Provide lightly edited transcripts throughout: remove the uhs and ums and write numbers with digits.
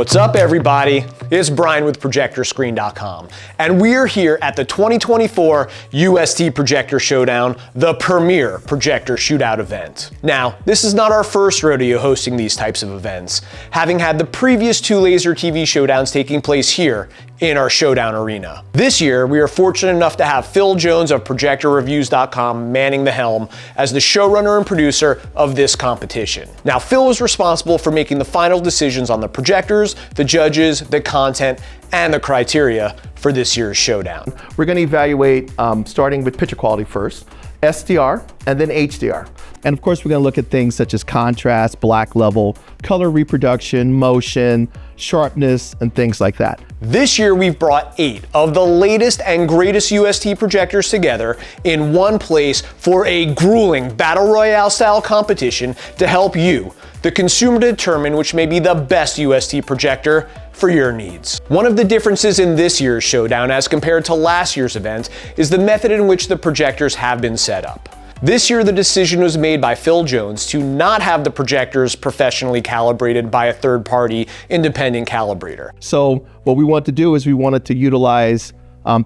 What's up, everybody? It's Brian with ProjectorScreen.com, and we're here at the 2024 UST Projector Showdown, the premier projector shootout event. Now, this is not our first rodeo hosting these types of events, having had the previous two laser TV showdowns taking place here in our showdown arena. This year, we are fortunate enough to have Phil Jones of ProjectorReviews.com manning the helm as the showrunner and producer of this competition. Now, Phil is responsible for making the final decisions on the projectors, the judges, the content, and the criteria for this year's showdown. We're going to evaluate starting with picture quality first, SDR, and then HDR. And of course, we're going to look at things such as contrast, black level, color reproduction, motion, sharpness, and things like that. This year, we've brought 8 of the latest and greatest UST projectors together in one place for a grueling battle royale style competition to help you, the consumer, determine which may be the best UST projector for your needs. One of the differences in this year's showdown as compared to last year's event is the method in which the projectors have been set up. This year, the decision was made by Phil Jones to not have the projectors professionally calibrated by a third-party independent calibrator. So what we want to do is we wanted to utilize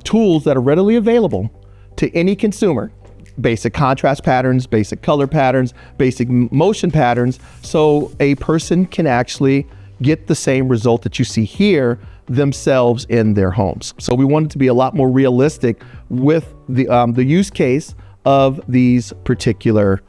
tools that are readily available to any consumer. Basic contrast patterns, basic color patterns, basic motion patterns, so a person can actually get the same result that you see here themselves in their homes. So we wanted to be a lot more realistic with the use case of these particular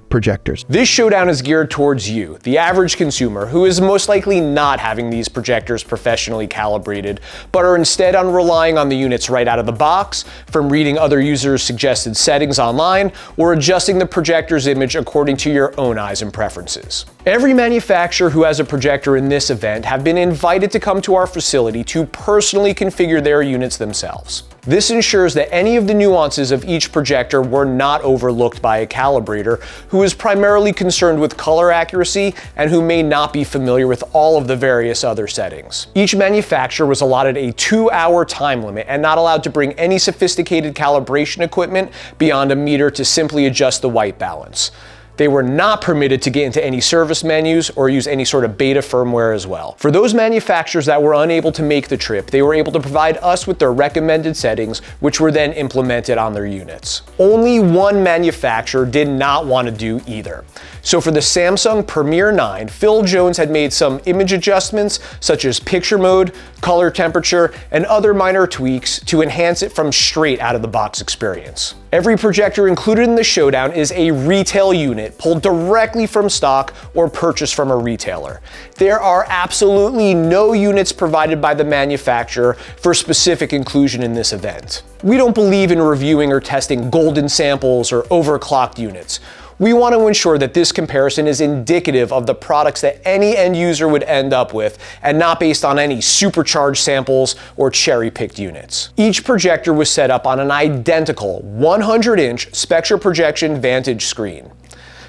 projectors. This showdown is geared towards you, the average consumer, who is most likely not having these projectors professionally calibrated, but are instead relying on the units right out of the box, from reading other users' suggested settings online, or adjusting the projector's image according to your own eyes and preferences. Every manufacturer who has a projector in this event have been invited to come to our facility to personally configure their units themselves. This ensures that any of the nuances of each projector were not overlooked by a calibrator who is primarily concerned with color accuracy and who may not be familiar with all of the various other settings. Each manufacturer was allotted a 2-hour time limit and not allowed to bring any sophisticated calibration equipment beyond a meter to simply adjust the white balance. They were not permitted to get into any service menus or use any sort of beta firmware as well. For those manufacturers that were unable to make the trip, they were able to provide us with their recommended settings, which were then implemented on their units. Only one manufacturer did not want to do either. So for the Samsung Premier 9, Phil Jones had made some image adjustments, such as picture mode, color temperature, and other minor tweaks to enhance it from straight out of the box experience. Every projector included in the showdown is a retail unit pulled directly from stock or purchased from a retailer. There are absolutely no units provided by the manufacturer for specific inclusion in this event. We don't believe in reviewing or testing golden samples or overclocked units. We want to ensure that this comparison is indicative of the products that any end user would end up with and not based on any supercharged samples or cherry-picked units. Each projector was set up on an identical 100-inch Spectra Projection Vantage screen.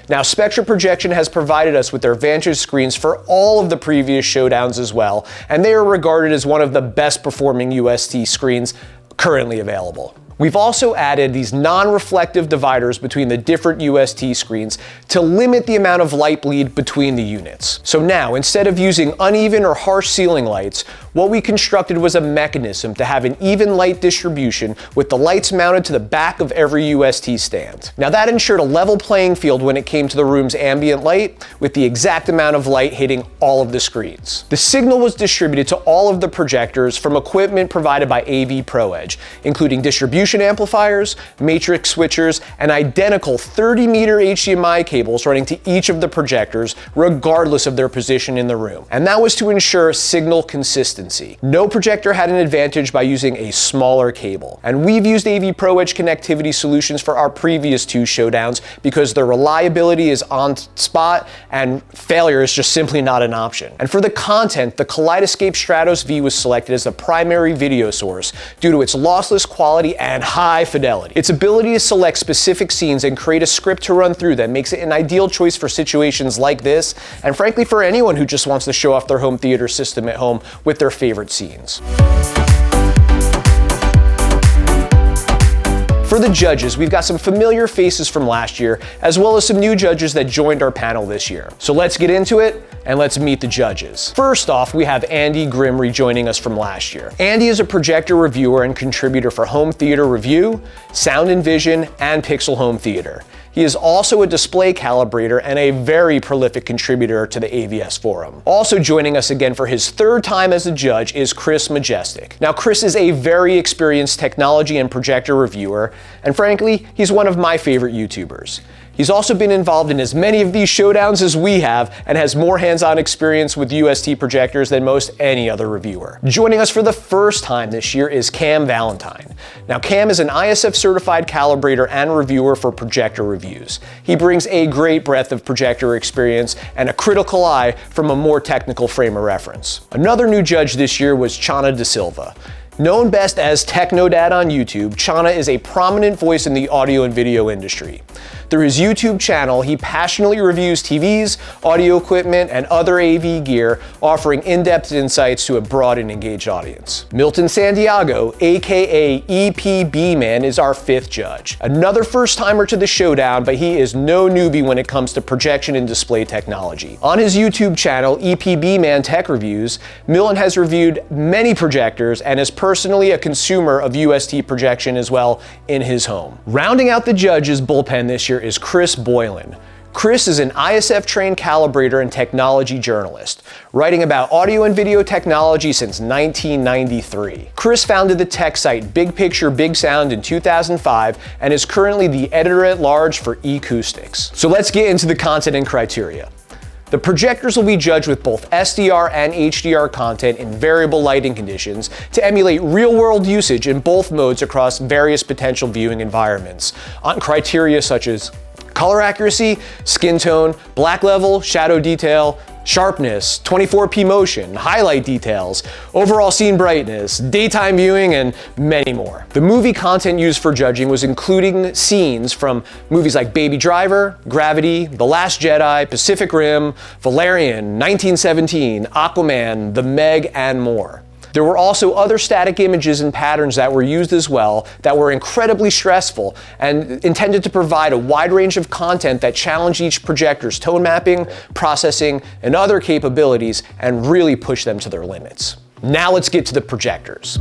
Now, Spectra Projection has provided us with their Vantage screens for all of the previous showdowns as well, and they are regarded as one of the best performing UST screens currently available. We've also added these non-reflective dividers between the different UST screens to limit the amount of light bleed between the units. So now, instead of using uneven or harsh ceiling lights, what we constructed was a mechanism to have an even light distribution with the lights mounted to the back of every UST stand. Now that ensured a level playing field when it came to the room's ambient light, with the exact amount of light hitting all of the screens. The signal was distributed to all of the projectors from equipment provided by AV ProEdge, including distribution amplifiers, matrix switchers, and identical 30-meter HDMI cables running to each of the projectors, regardless of their position in the room. And that was to ensure signal consistency. No projector had an advantage by using a smaller cable. And we've used AV ProEdge connectivity solutions for our previous 2 showdowns because their reliability is on spot and failure is just simply not an option. And for the content, the Kaleidoscape Stratos V was selected as the primary video source due to its lossless quality and high fidelity. Its ability to select specific scenes and create a script to run through them makes it an ideal choice for situations like this, and frankly for anyone who just wants to show off their home theater system at home with their favorite scenes. For For the judges, we've got some familiar faces from last year, as well as some new judges that joined our panel this year. So let's get into it, and let's meet the judges. First off, we have Andy Grimm rejoining us from last year. Andy is a projector reviewer and contributor for Home Theater Review, Sound and Vision, and Pixel Home Theater. He is also a display calibrator and a very prolific contributor to the AVS forum. Also joining us again for his third time as a judge is Chris Majestic. Now, Chris is a very experienced technology and projector reviewer, and frankly, he's one of my favorite YouTubers. He's also been involved in as many of these showdowns as we have and has more hands-on experience with UST projectors than most any other reviewer. Joining us for the first time this year is Cam Valentine. Now, Cam is an ISF certified calibrator and reviewer for projector reviews. He brings a great breadth of projector experience and a critical eye from a more technical frame of reference. Another new judge this year was Chana Da Silva. Known best as Technodad on YouTube, Chana is a prominent voice in the audio and video industry. Through his YouTube channel, he passionately reviews TVs, audio equipment, and other AV gear, offering in-depth insights to a broad and engaged audience. Milton Santiago, aka EPB Man, is our fifth judge. Another first-timer to the showdown, but he is no newbie when it comes to projection and display technology. On his YouTube channel, EPB Man Tech Reviews, Milton has reviewed many projectors and is personally a consumer of UST projection as well in his home. Rounding out the judges' bullpen this year is Chris Boylan. Chris is an ISF-trained calibrator and technology journalist, writing about audio and video technology since 1993. Chris founded the tech site Big Picture Big Sound in 2005 and is currently the editor-at-large for eAcoustics. So let's get into the content and criteria. The projectors will be judged with both SDR and HDR content in variable lighting conditions to emulate real-world usage in both modes across various potential viewing environments, on criteria such as color accuracy, skin tone, black level, shadow detail, sharpness, 24p motion, highlight details, overall scene brightness, daytime viewing, and many more. The movie content used for judging was including scenes from movies like Baby Driver, Gravity, The Last Jedi, Pacific Rim, Valerian, 1917, Aquaman, The Meg, and more. There were also other static images and patterns that were used as well that were incredibly stressful and intended to provide a wide range of content that challenged each projector's tone mapping, processing, and other capabilities and really push them to their limits. Now let's get to the projectors.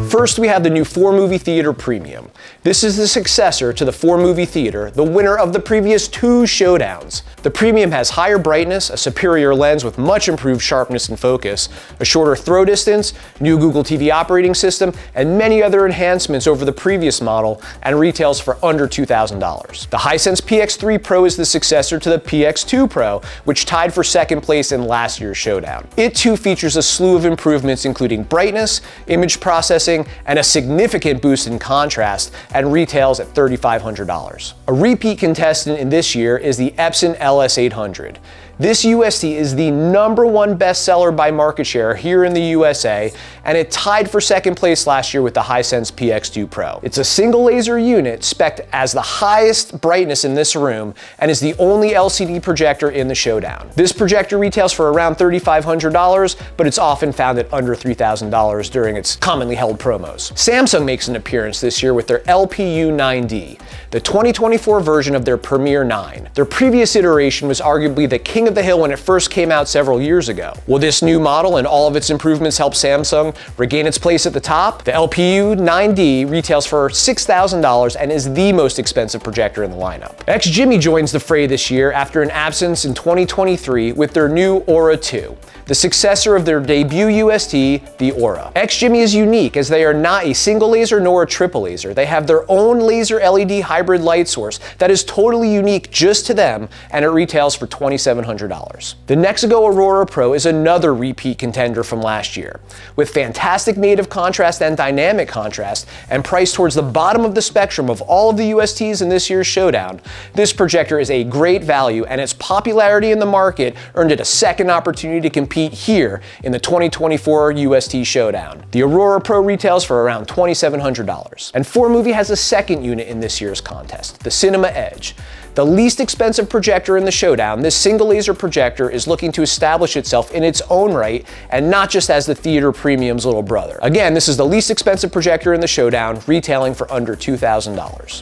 First, we have the new 4-Movie Theater Premium. This is the successor to the 4-Movie Theater, the winner of the previous 2 showdowns. The Premium has higher brightness, a superior lens with much improved sharpness and focus, a shorter throw distance, new Google TV operating system, and many other enhancements over the previous model, and retails for under $2,000. The Hisense PX3 Pro is the successor to the PX2 Pro, which tied for second place in last year's showdown. It too features a slew of improvements including brightness, image processing, and a significant boost in contrast, and retails at $3,500. A repeat contestant in this year is the Epson LS800. This UST is the #1 bestseller by market share here in the USA, and it tied for second place last year with the Hisense PX2 Pro. It's a single laser unit spec'd as the highest brightness in this room and is the only LCD projector in the showdown. This projector retails for around $3,500, but it's often found at under $3,000 during its commonly held promos. Samsung makes an appearance this year with their LPU 9D, the 2024 version of their Premier 9. Their previous iteration was arguably the king of the hill when it first came out several years ago. Will this new model and all of its improvements help Samsung regain its place at the top? The LPU 9D retails for $6,000 and is the most expensive projector in the lineup. XGIMI joins the fray this year after an absence in 2023 with their new Aura 2, the successor of their debut UST, the Aura. XGIMI is unique as they are not a single laser nor a triple laser. They have their own laser LED hybrid light source that is totally unique just to them, and it retails for $2,700. The Nexago Aurora Pro is another repeat contender from last year. With fantastic native contrast and dynamic contrast, and priced towards the bottom of the spectrum of all of the USTs in this year's showdown, this projector is a great value, and its popularity in the market earned it a second opportunity to compete here in the 2024 UST Showdown. The Aurora Pro retails for around $2,700. And 4Movie has a second unit in this year's contest, the Cinema Edge. The least expensive projector in the showdown, this single laser projector is looking to establish itself in its own right and not just as the theater premium's little brother. Again, this is the least expensive projector in the showdown, retailing for under $2,000.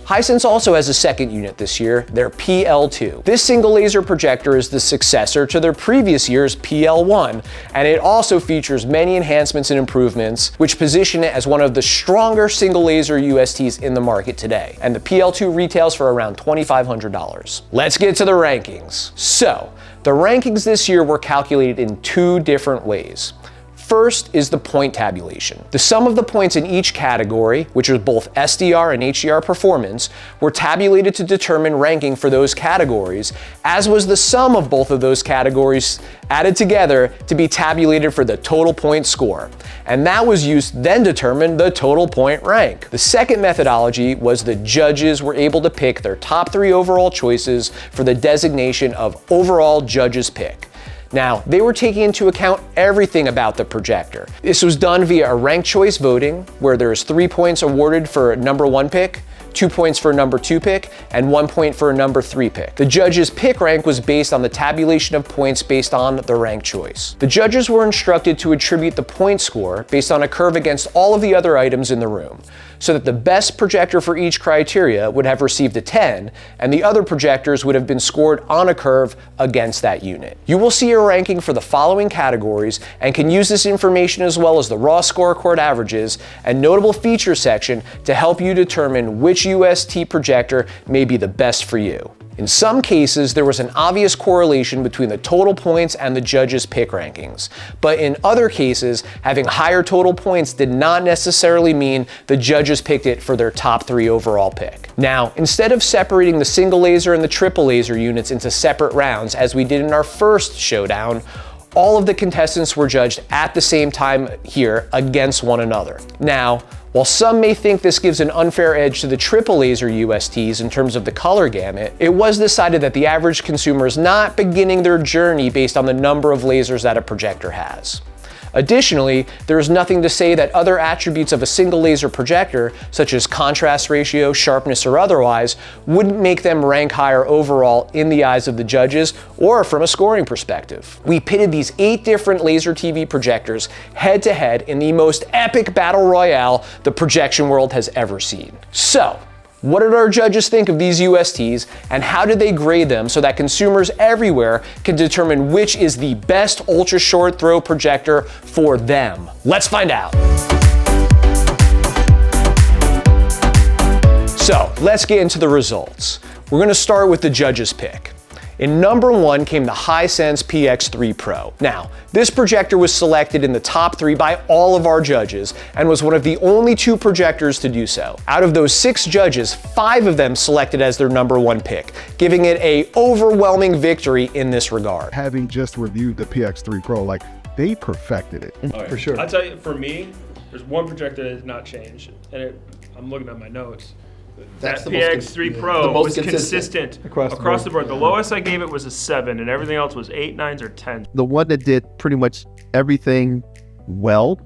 Hisense also has a second unit this year, their PL2. This single laser projector is the successor to their previous year's PL1, and it also features many enhancements and improvements which position it as one of the stronger single laser USTs in the market today. And the PL2 retails for around $2,500. Let's get to the rankings. So, the rankings this year were calculated in two different ways. First is the point tabulation. The sum of the points in each category, which are both SDR and HDR performance, were tabulated to determine ranking for those categories, as was the sum of both of those categories added together to be tabulated for the total point score. And that was used to then determine the total point rank. The second methodology was the judges were able to pick their top 3 overall choices for the designation of overall judges pick. Now, they were taking into account everything about the projector. This was done via a ranked choice voting, where there's 3 points awarded for a number 1 pick, 2 points for a number 2 pick, and 1 point for a number 3 pick. The judges' pick rank was based on the tabulation of points based on the ranked choice. The judges were instructed to attribute the point score based on a curve against all of the other items in the room, so that the best projector for each criteria would have received a 10, and the other projectors would have been scored on a curve against that unit. You will see a ranking for the following categories and can use this information as well as the raw scorecard averages and notable features section to help you determine which UST projector may be the best for you. In some cases, there was an obvious correlation between the total points and the judges' pick rankings. But in other cases, having higher total points did not necessarily mean the judges picked it for their top 3 overall pick. Now, instead of separating the single laser and the triple laser units into separate rounds, as we did in our first showdown, all of the contestants were judged at the same time here against one another. Now, while some may think this gives an unfair edge to the triple laser USTs in terms of the color gamut, it was decided that the average consumer is not beginning their journey based on the number of lasers that a projector has. Additionally, there is nothing to say that other attributes of a single laser projector, such as contrast ratio, sharpness, or otherwise, wouldn't make them rank higher overall in the eyes of the judges or from a scoring perspective. We pitted these 8 different laser TV projectors head to head in the most epic battle royale the projection world has ever seen. So, what did our judges think of these USTs, and how did they grade them so that consumers everywhere can determine which is the best ultra short throw projector for them? Let's find out. So let's get into the results. We're going to start with the judges' pick. In number 1 came the Hisense PX3 Pro. Now, this projector was selected in the top 3 by all of our judges and was one of the only 2 projectors to do so. Out of those 6 judges, 5 of them selected as their number 1 pick, giving it an overwhelming victory in this regard. Having just reviewed the PX3 Pro, like, they perfected it. Oh, yeah. For sure. I'll tell you, for me, there's one projector that has not changed, and I'm looking at my notes. That's that the most PX3 the Pro most was consistent across the board. The lowest I gave it was a 7, and everything else was 8, 9s, or 10s. The one that did pretty much everything well,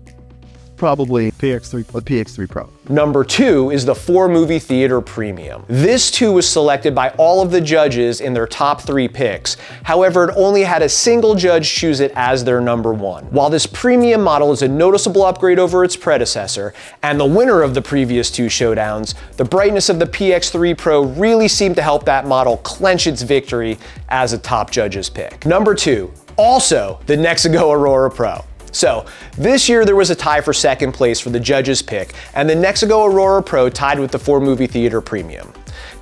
probably the PX3 Pro. Number 2 is the 4-movie theater premium. This too was selected by all of the judges in their top 3 picks. However, it only had a single judge choose it as their number 1. While this premium model is a noticeable upgrade over its predecessor, and the winner of the previous 2 showdowns, the brightness of the PX3 Pro really seemed to help that model clench its victory as a top judge's pick. Number 2, also the Nexigo Aurora Pro. So, this year there was a tie for second place for the judges' pick, and the Nexigo Aurora Pro tied with the 4-movie theater premium.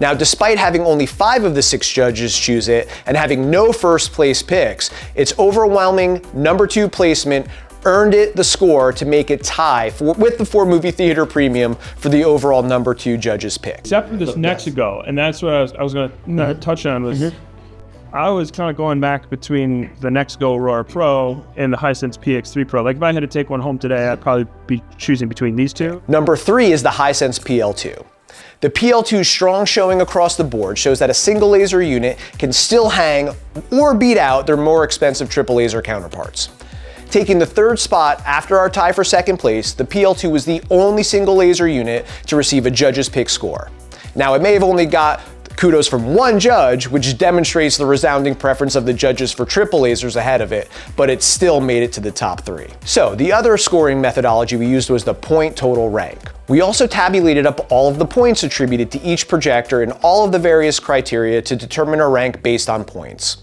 Now, despite having only 5 of the 6 judges choose it and having no first place picks, its overwhelming number 2 placement earned it the score to make it tie with the 4-movie theater premium for the overall number 2 judges' pick. Except for this Nexigo, and that's what I was going to touch on was. I was kind of going back between the Nexigo Aurora Pro and the Hisense PX3 Pro. Like if I had to take one home today, I'd probably be choosing between these 2. Number 3 is the Hisense PL2. The PL2's strong showing across the board shows that a single laser unit can still hang or beat out their more expensive triple laser counterparts. Taking the 3rd spot after our tie for second place, the PL2 was the only single laser unit to receive a judge's pick score. Now, it may have only got Kudos from one judge, which demonstrates the resounding preference of the judges for triple lasers ahead of it, but it still made it to the top 3. So the other scoring methodology we used was the point total rank. We also tabulated up all of the points attributed to each projector in all of the various criteria to determine a rank based on points.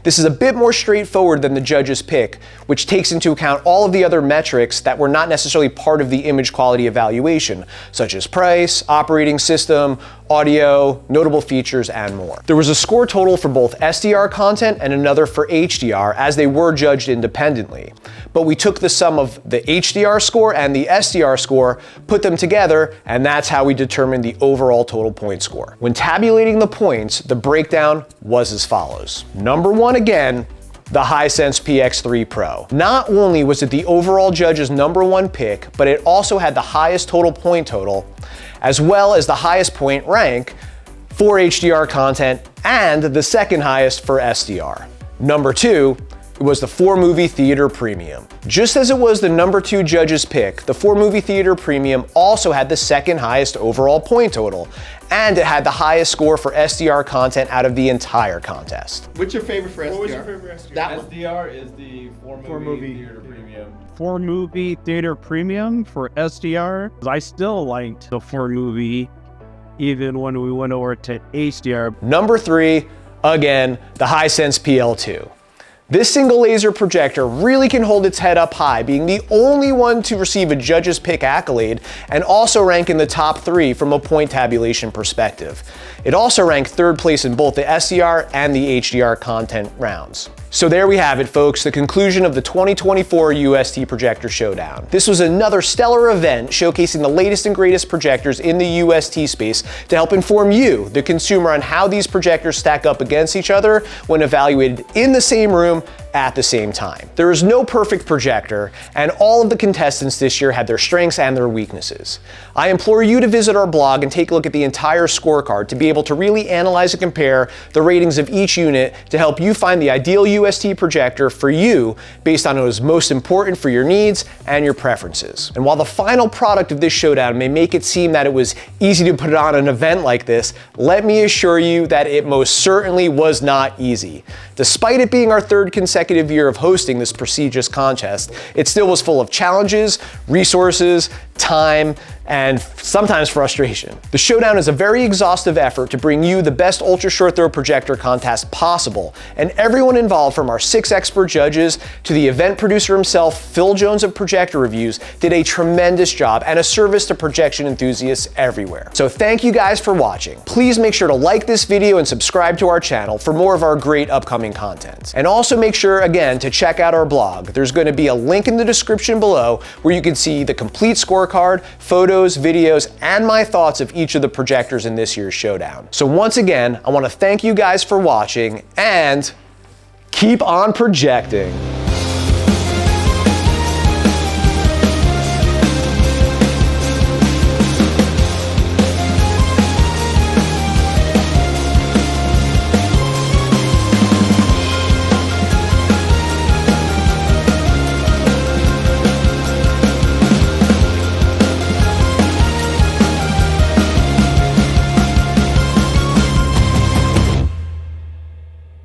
This is a bit more straightforward than the judge's pick, which takes into account all of the other metrics that were not necessarily part of the image quality evaluation, such as price, operating system, audio, notable features, and more. There was a score total for both SDR content and another for HDR, as they were judged independently. But we took the sum of the HDR score and the SDR score, put them together, and that's how we determined the overall total point score. When tabulating the points, the breakdown was as follows. Number 1 again, the Hisense PX3 Pro. Not only was it the overall judge's number 1 pick, but it also had the highest total point total, as well as the highest point rank for HDR content and the second highest for SDR. Number 2, it was the 4-movie theater premium. Just as it was the number 2 judge's pick, the 4-movie theater premium also had the second highest overall point total, and it had the highest score for SDR content out of the entire contest. What's your favorite for SDR? What was your favorite SDR? That one. SDR is the 4-movie theater premium. 4-movie theater premium for SDR. I still liked the 4-movie even when we went over to HDR. Number 3, again, the Hisense PL2. This single laser projector really can hold its head up high, being the only one to receive a judge's pick accolade and also rank in the top 3 from a point tabulation perspective. It also ranked 3rd place in both the SDR and the HDR content rounds. So there we have it, folks, the conclusion of the 2024 UST Projector Showdown. This was another stellar event showcasing the latest and greatest projectors in the UST space to help inform you, the consumer, on how these projectors stack up against each other when evaluated in the same room at the same time. There is no perfect projector, and all of the contestants this year had their strengths and their weaknesses. I implore you to visit our blog and take a look at the entire scorecard to be able to really analyze and compare the ratings of each unit to help you find the ideal UST projector for you based on what is most important for your needs and your preferences. And while the final product of this showdown may make it seem that it was easy to put on an event like this, let me assure you that it most certainly was not easy. Despite it being our 3rd consecutive year of hosting this prestigious contest, it still was full of challenges, resources, time, and sometimes frustration. The Showdown is a very exhaustive effort to bring you the best ultra short throw projector contest possible, and everyone involved, from our 6 expert judges to the event producer himself, Phil Jones of Projector Reviews, did a tremendous job and a service to projection enthusiasts everywhere. So thank you guys for watching. Please make sure to like this video and subscribe to our channel for more of our great upcoming content. And also make sure, again, to check out our blog. There's going to be a link in the description below where you can see the complete scorecard, photos, videos, and my thoughts of each of the projectors in this year's showdown. So once again, I want to thank you guys for watching, and keep on projecting.